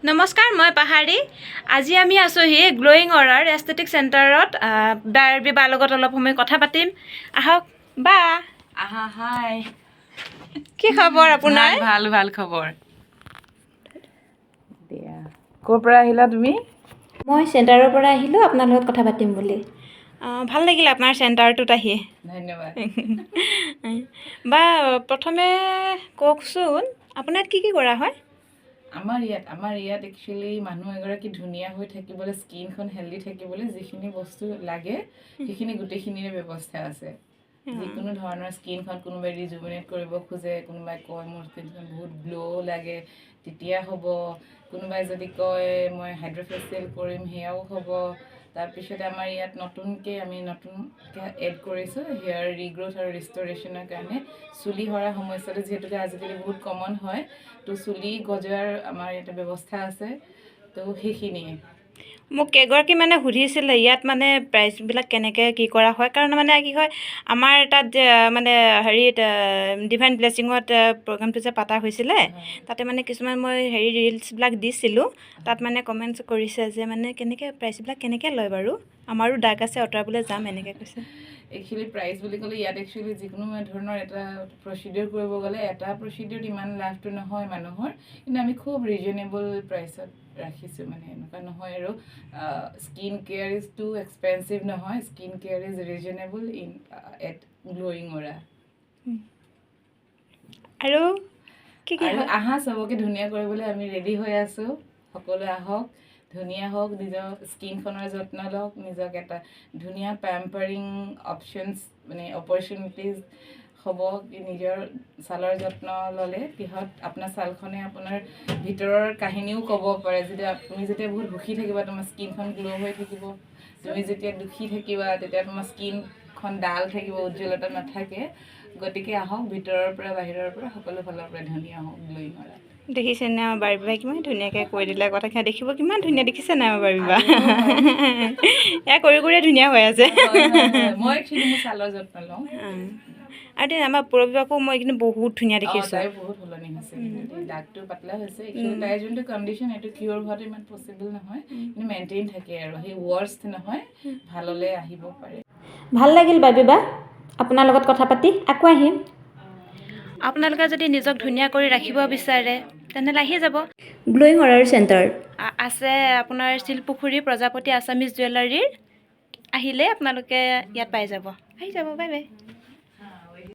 নমস্কাৰ, মই পাহাৰী। আজি আমি আছোঁহি গ্ল'য়িং অৰাৰ এস্থেটিক চেণ্টাৰত। বাৰ্বী বাৰ লগত অলপ সময় কথা পাতিম। আহক বা। আহা হাই। কি খবৰ আপোনাৰ? ভাল ভাল খবৰ। দিয়া ক'ৰ পৰা আহিলা তুমি? মই চেণ্টাৰৰ পৰা আহিলোঁ আপোনাৰ লগত কথা পাতিম বুলি। ভাল লাগিল আপোনাৰ চেণ্টাৰটোত আহি। ধন্যবাদ। বা প্ৰথমে কওকচোন আপোনাৰ কি কৰা হয়? আমাৰ ইয়াত একচুৱেলি মানুহ এগৰাকী ধুনীয়া হৈ থাকিবলৈ, স্কিনখন হেল্ডি থাকিবলৈ যিখিনি বস্তু লাগে সেইখিনি গোটেইখিনিৰে ব্যৱস্থা আছে। যিকোনো ধৰণৰ স্কিনখন কোনোবাই ৰিজুভিনেট কৰিব খোজে, কোনোবাই কয় মোৰ স্কিনখন বহুত গ্ল' লাগে তেতিয়া হ'ব, কোনোবাই যদি কয় মই হাইড্ৰফেচিয়েল কৰিম সেয়াও হ'ব। তাৰপিছতে আমাৰ ইয়াত নতুনকৈ এড কৰিছোঁ হেয়াৰ ৰিগ্ৰ'থ আৰু ৰিষ্ট'ৰেশ্যনৰ কাৰণে। চুলি সৰা সমস্যাটো যিহেতুকে আজিকালি বহুত কমন হয়, তো চুলি গজোৱাৰ আমাৰ ইয়াতে ব্যৱস্থা আছে। তো সেইখিনিয়ে। মোক এগৰাকী মানে সুধিছিলে ইয়াত মানে প্ৰাইচবিলাক কেনেকৈ কি কৰা হয়, কাৰণ মানে কি হয় আমাৰ তাত মানে হেৰিত ডিভাইন ব্লেছিঙত প্ৰগ্ৰামটো যে পতা হৈছিলে, তাতে মানে কিছুমান মই ৰিলচবিলাক দিছিলোঁ। তাত মানে কমেণ্টছ কৰিছে যে মানে প্ৰাইচবিলাক কেনেকৈ লয় বাৰু, আমাৰো দাগ আছে আঁতৰাবলৈ যাম এনেকৈ কৈছে। একচুৱেলি প্ৰাইচ বুলি ক'লে ইয়াত একচুৱেলি যিকোনো ধৰণৰ এটা প্ৰচিডিউৰ কৰিব গ'লে এটা প্ৰচিডিউৰত ইমান লাভটো নহয় মানুহৰ, কিন্তু আমি খুব ৰিজনেবল প্ৰাইচত ৰাখিছোঁ। মানে এনেকুৱা নহয় আৰু skin care is too expensive নহয়, skin care is reasonable at glowing aura. আৰু আহা চবকে ধুনীয়া কৰিবলৈ আমি ৰেডি হৈ আছোঁ। সকলোৱে আহক, ধুনীয়া হওক, নিজৰ স্কিনখনৰ যত্ন লওক, নিজক এটা ধুনীয়া পেম্পাৰিং অপৰচুনিটিজ হ'ব। নিজৰ ছালৰ যত্ন ল'লে কিহত আপোনাৰ ছালখনে আপোনাৰ ভিতৰৰ কাহিনীও ক'ব পাৰে। তুমি যেতিয়া বহুত সুখী থাকিবা তোমাৰ স্কিনখন গ্ল' হৈ থাকিব, তুমি যেতিয়া দুখী থাকিবা তেতিয়া তোমাৰ স্কিনখন ডাল থাকিব, উজ্জ্বলতা নাথাকে। গতিকে আহক, ভিতৰৰ পৰা বাহিৰৰ পৰা সকলো ফালৰ পৰা ধুনীয়া হওক গ্ল'য়িং অৰা। দেখিছে নে আমাৰ বাৰ্বী বাই কিমান ধুনীয়াকৈ কৈ দিলে কথাখিনি, দেখিব কিমান ধুনীয়া দেখিছে নাই আমাৰ বাৰ্বী বা। এয়া কৰি ধুনীয়া হৈ আছে। মই একচুৱেলি মোৰ ছালৰ যত্ন লওঁ। আৰু আমাৰ পূৰবীবাকো মই কিন্তু বহুত ধুনীয়া দেখিছোঁ। তাই বহুত সলনি হৈছে, দাগটো পাতলা হৈছে। একচুৱেলি তাইৰ যোনটো কণ্ডিশ্যন এইটো কিয়ৰ হোৱাটো ইমান পচিবল নহয়, কিন্তু মেইনটেইন থাকে আৰু সেই ৱৰ্ষ্ট নহয়, ভাললৈ আহিব পাৰে। ভাল লাগিল বাৰ্বী বা আপোনাৰ লগত কথা পাতি, আকৌ আহিম। আপোনালোকে যদি নিজক ধুনীয়া কৰি ৰাখিব বিচাৰে তেনেহ'লে আহি যাব। গ্ল'য়িং অৰাৰ চেণ্টাৰ আছে আপোনাৰ শিলপুখুৰী প্ৰজাপতি আছামিজ জুৱেলাৰীৰ। আহিলে আপোনালোকে ইয়াত পাই যাব। আহি যাব, বাই বাই।